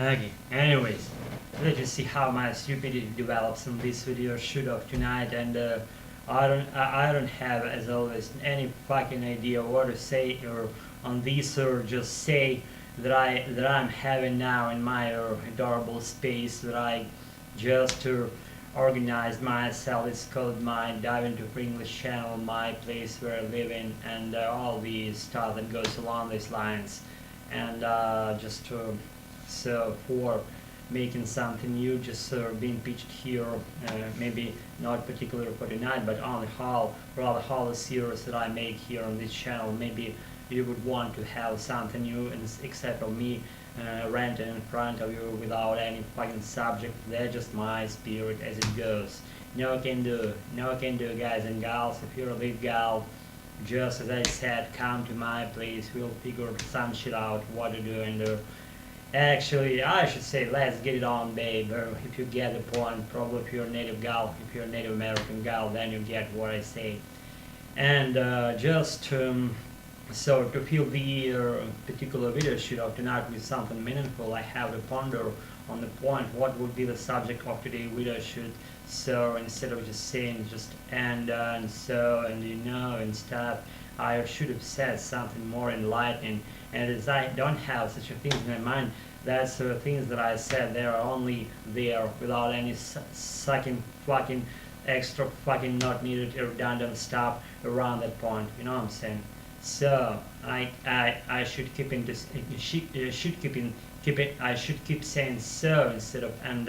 Okay, anyways, let's just see how my stupidity develops in this video shoot of tonight, and I don't have, as always, any fucking idea what to say or on this, or just say that I'm having now in my adorable space that I just organized myself. It's called my Dive into English channel, my place where I live in, and all the stuff that goes along these lines, and just to so for making something new, just being pitched here, maybe not particularly for tonight, but on the whole, rather whole series that I make here on this channel. Maybe you would want to have something new, except of me ranting in front of you without any fucking subject. That's just my spirit as it goes. No can do, no can do, guys and gals. If you're a lead gal, just as I said, come to my place. We'll figure some shit out what to do, and actually, I should say, let's get it on, babe. If you get the point, probably if you're a native gal, if you're a Native American gal, then you get what I say. And so to fill the particular video shoot of tonight with something meaningful, I have to ponder on the point what would be the subject of today's video shoot. So instead of just saying just and so and and stuff, I should have said something more enlightening. And as I don't have such a thing in my mind, that's the things that I said, they are only there without any sucking fucking extra fucking not needed redundant stuff around that point. You know what I'm saying? So I should keep in this should keep it I should keep saying so instead of and,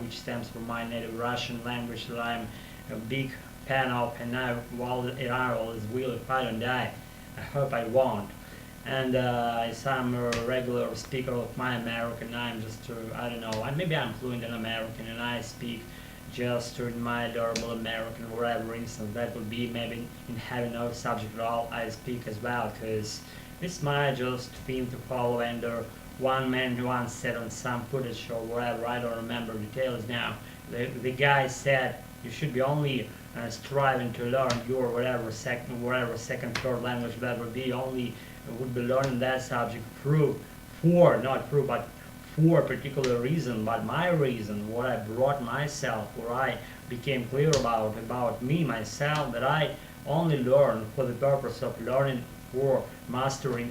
which stands for my native Russian language that I'm a big fan of, and I always will if I don't die. I hope I won't. And as I'm a regular speaker of my American, I'm just I don't know, maybe I'm fluent in American and I speak just in my adorable American, whatever instance that would be. Maybe in having no subject at all, I speak as well, because it's my just theme to follow. And one man once said on some footage or whatever, I don't remember details now, the guy said you should be only striving to learn your whatever second, third language that would be, only would be learning that subject but for a particular reason. But my reason, what I brought myself, what I became clear about me myself, that I only learn for the purpose of learning for mastering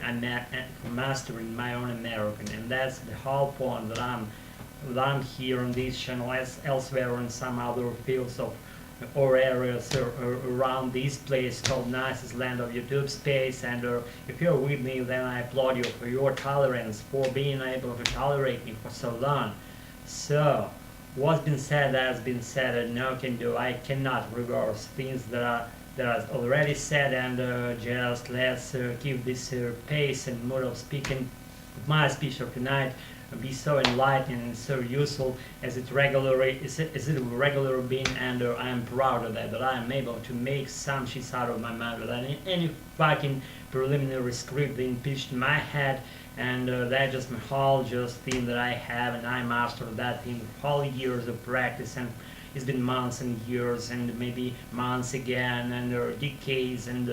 my own American, and that's the whole point that I'm here on this channel, as elsewhere in some other fields of or areas around this place called nicest land of YouTube space. And if you're with me, then I applaud you for your tolerance, for being able to tolerate me for so long. So what's been said has been said, and no can do. I cannot reverse things that are already said. And just let's keep this pace and mode of speaking of my speech of tonight be so enlightening and so useful as it regularly being. And I am proud of that I am able to make some shit out of my mouth without any fucking preliminary script being pitched in my head. And that's just my whole just thing that I have, and I mastered that thing with whole years of practice. And it's been months and years and maybe months again, and decades, and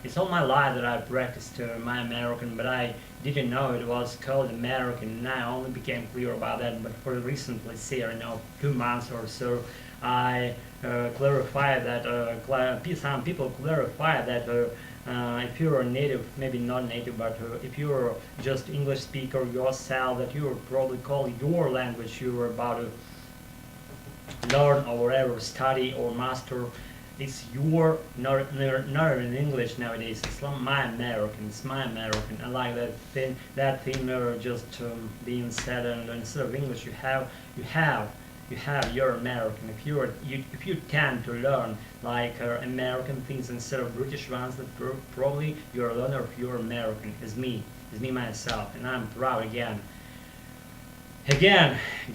it's all my life that I practiced my American, but I didn't know it was called American, and I only became clear about that. But for recently, say, 2 months or so, I clarified that some people clarify that if you're a native, maybe not native, but if you're just English speaker yourself, that you would probably call your language you're about to learn or whatever, study or master, it's your, not in English nowadays, it's my American, it's my American. I like that thing just being said, and instead of English you have your American. If you tend to learn like American things instead of British ones, that probably you're a learner of your American. Is me myself, and I'm proud again,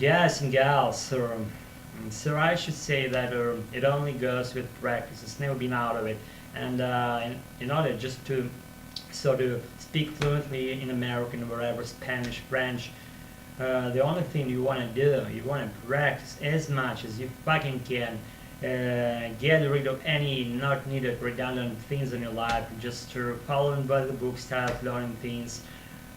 guys and gals. So I should say that it only goes with practice. It's never been out of it. And in order just to speak fluently in American, wherever, Spanish, French, the only thing you want to do, you want to practice as much as you fucking can. Get rid of any not needed redundant things in your life. Just following by the book, start learning things.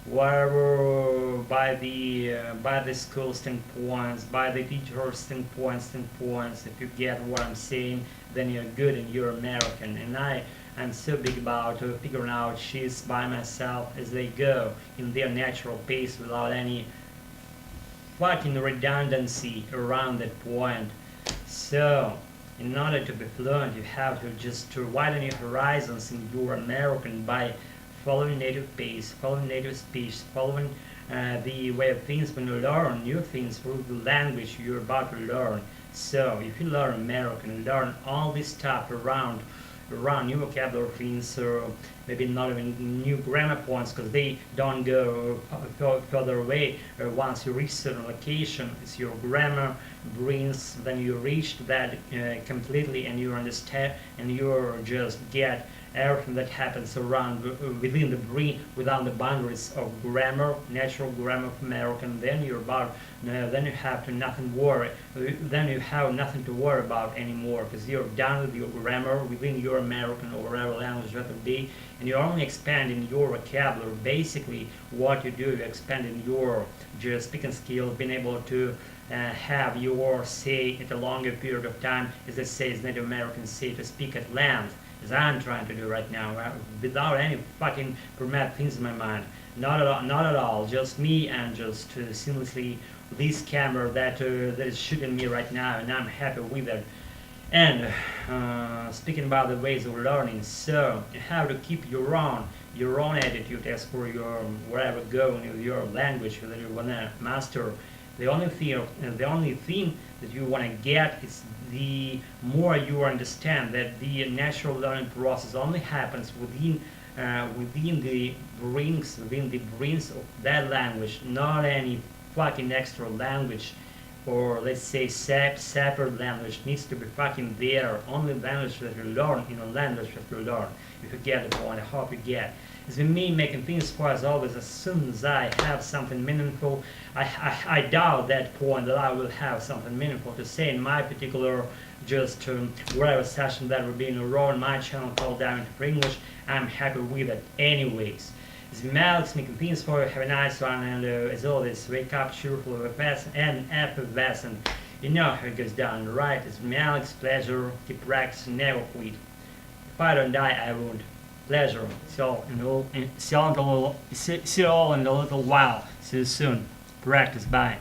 whatever by the school standpoints, by the teacher standpoints. If you get what I'm saying, then you're good and you're American. And I'm so big about figuring out shit by myself as they go in their natural pace without any fucking redundancy around that point. So, in order to be fluent, you have to just to widen your horizons in your American by following native pace, following native speech, following the way of things when you learn new things through the language you're about to learn. So, if you learn American, learn all this stuff around new vocabulary things, or maybe not even new grammar points, because they don't go further away. Once you reach certain location, it's your grammar brings, then you reach that completely, and you understand, and you just get everything that happens around within the brain, without the boundaries of grammar, natural grammar of American. Then you're about, then you have to nothing worry. Then you have nothing to worry about anymore, because you're done with your grammar within your American or whatever language that would be, and you're only expanding your vocabulary. Basically, what you do, you're expanding your just speaking skill, being able to have your say at a longer period of time, as they say, as Native Americans say, to speak at length, as I'm trying to do right now, without any fucking dramatic things in my mind. Not at all. Just me and just seamlessly this camera that is shooting me right now, and I'm happy with it. And speaking about the ways of learning, so you have to keep your own attitude as for your wherever going with your language that you wanna master. The only thing that you want to get is the more you understand that the natural learning process only happens within the brains of that language, not any fucking extra language, or let's say separate language needs to be fucking there. Only language that you learn in a language that you learn. If you get the point, I hope you get. It's with me making things for as always. As soon as I have something meaningful, I doubt that point that I will have something meaningful to say in my particular just whatever session that will be in a row on my channel called Diving into English. I'm happy with it anyways. It's Alex making things for you. Have a nice one, and as always, wake up cheerful and effervescent. You know how it goes down, right? It's Alex. Pleasure. Keep practicing, never quit. If I don't die, I won't. Pleasure. See you all in a little while. See you soon. Practice. Bye.